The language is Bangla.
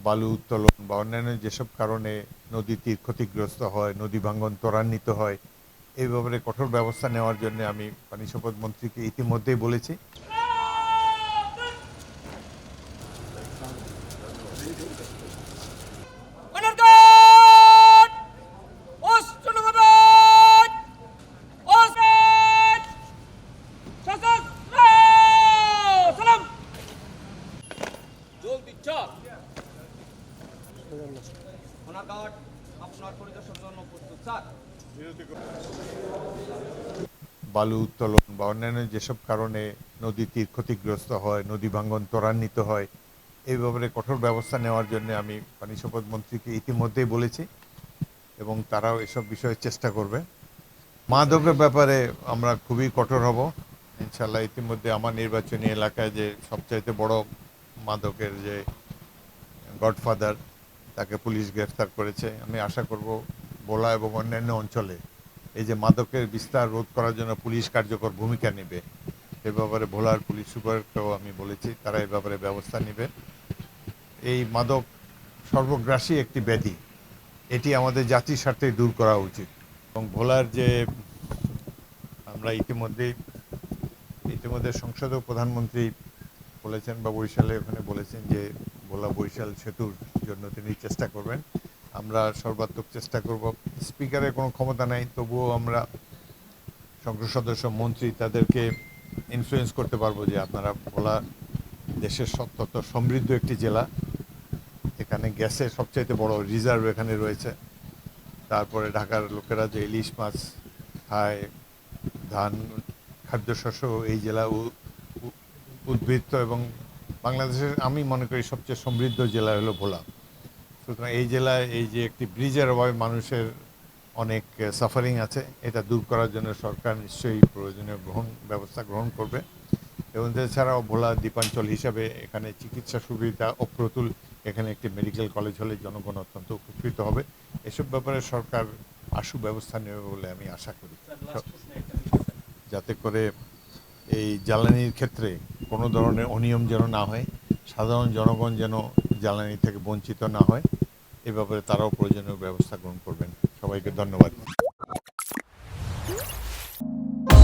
বালু উত্তোলন বা অন্যান্য যেসব কারণে নদী তীর ক্ষতিগ্রস্ত হয়, নদী ভাঙ্গন ত্বরান্বিত হয়, এই ব্যাপারে কঠোর ব্যবস্থা নেওয়ার জন্য আমি পানি সম্পদ মন্ত্রীকে ইতিমধ্যেই বলেছি। বালু উত্তোলন বা অন্যান্য যেসব কারণে নদী তীর ক্ষতিগ্রস্ত হয়, নদী ভাঙ্গন ত্বরান্বিত হয়, এই ব্যাপারে কঠোর ব্যবস্থা নেওয়ার জন্য আমি পানি সম্পদ মন্ত্রীকে ইতিমধ্যেই বলেছি এবং তারাও এসব বিষয়ে চেষ্টা করবে। মাদকের ব্যাপারে আমরা খুবই কঠোর হব ইনশাল্লাহ। ইতিমধ্যে আমার নির্বাচনী এলাকায় যে সবচাইতে বড় মাদকের যে গডফাদার, তাকে পুলিশ গ্রেফতার করেছে। আমি আশা করব ভোলা এবং অন্যান্য অঞ্চলে এই যে মাদকের বিস্তার রোধ করার জন্য পুলিশ কার্যকর ভূমিকা নেবে। এ ব্যাপারে ভোলার পুলিশ সুপারকেও আমি বলেছি, তারা এই ব্যাপারে ব্যবস্থা নেবে। এই মাদক সর্বগ্রাসী একটি ব্যাধি, এটি আমাদের জাতির স্বার্থে দূর করা উচিত। এবং ভোলার যে আমরা ইতিমধ্যে সংসদেও প্রধানমন্ত্রী বলেছেন বা বরিশালে ওখানে বলেছেন যে ভোলা বরিশাল সেতুর জন্য তিনি চেষ্টা করবেন। আমরা সর্বাত্মক চেষ্টা করব। স্পিকারের কোনো ক্ষমতা নাই, তবুও আমরা সংসদ সদস্য, মন্ত্রী, তাদেরকে ইনফ্লুয়েন্স করতে পারবো যে আপনারা ভোলা দেশের অত্যন্ত সমৃদ্ধ একটি জেলা, এখানে গ্যাসের সবচাইতে বড় রিজার্ভ এখানে রয়েছে। তারপরে ঢাকার লোকেরা যে ইলিশ মাছ খায়, ধান, খাদ্যশস্য এই জেলা উদ্বৃত্ত, এবং বাংলাদেশের আমি মনে করি সবচেয়ে সমৃদ্ধ জেলা হলো ভোলা। সুতরাং এই জেলায় এই যে একটি ব্রিজের অভাবে মানুষের অনেক সাফারিং আছে, এটা দূর করার জন্য সরকার নিশ্চয়ই প্রয়োজনীয় ব্যবস্থা গ্রহণ করবে। এবং এছাড়াও ভোলা দ্বীপাঞ্চল হিসাবে এখানে চিকিৎসা সুবিধা অপ্রতুল, এখানে একটি মেডিকেল কলেজ হলে জনগণ অত্যন্ত উপকৃত হবে। এসব ব্যাপারে সরকার আশু ব্যবস্থা নেবে বলে আমি আশা করি, যাতে করে এই জ্বালানির ক্ষেত্রে কোনো ধরনের অনিয়ম যেন না হয়, সাধারণ জনগণ যেন জ্বালানি থেকে বঞ্চিত না হয়। এ ব্যাপারে তারাও প্রয়োজনীয় ব্যবস্থা গ্রহণ করবেন। সবাইকে ধন্যবাদ।